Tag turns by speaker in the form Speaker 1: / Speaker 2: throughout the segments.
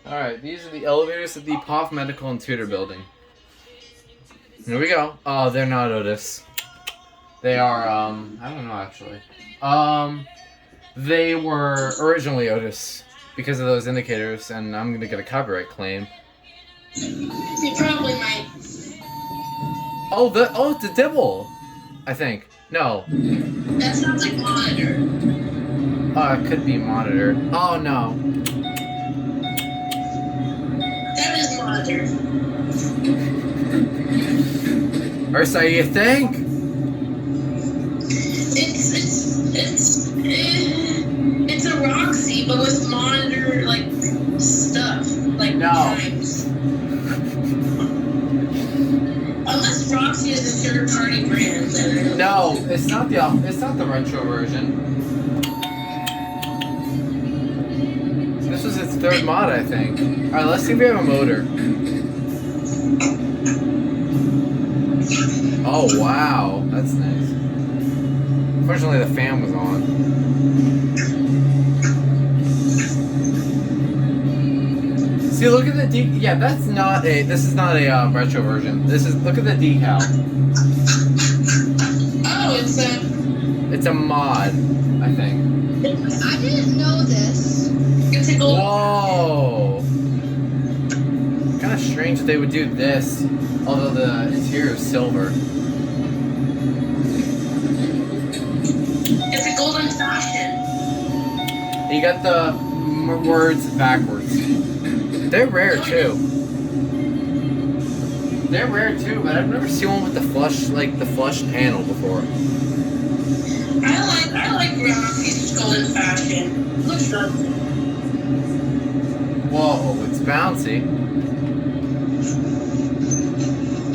Speaker 1: Alright, these are the elevators at the Poff Medical and Tutor building. Here we go. Oh, they're not Otis. They are, I don't know actually. They were originally Otis because of those indicators, and I'm gonna get a copyright claim.
Speaker 2: You probably might.
Speaker 1: Oh, it's a Dibble! I think. No.
Speaker 2: That sounds like monitor.
Speaker 1: Oh, it could be monitor. Oh, no.
Speaker 2: That is monitor.
Speaker 1: Or so you think?
Speaker 2: It's a Roxy, but with monitor, like, stuff. Like, times. Unless Roxy is a third-party brand, then
Speaker 1: no, it's not the retro version. This was its third mod, I think. Alright, let's see if we have a motor. Oh, wow. That's nice. Unfortunately, the fan was on. See, look at the yeah, this is not a retro version. Look at the decal.
Speaker 2: Oh,
Speaker 1: it's a mod, I think.
Speaker 3: I didn't know this.
Speaker 2: It's a gold.
Speaker 1: Whoa! Kind of strange that they would do this, although the interior is silver.
Speaker 2: It's a golden fashion.
Speaker 1: You got the words backwards. They're rare too. They're rare too, but I've never seen one with the flush panel before.
Speaker 2: I like Roxy's golden fashion. Looks lovely.
Speaker 1: Whoa, it's bouncy.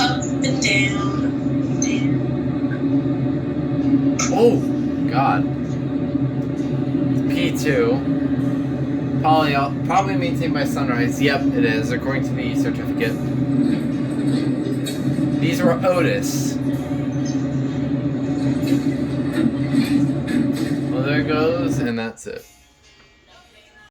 Speaker 2: Up and down.
Speaker 1: Oh, God. P2. Probably maintained by Sunrise. Yep, it is, according to the certificate. These were Otis. Well, there it goes, and that's it.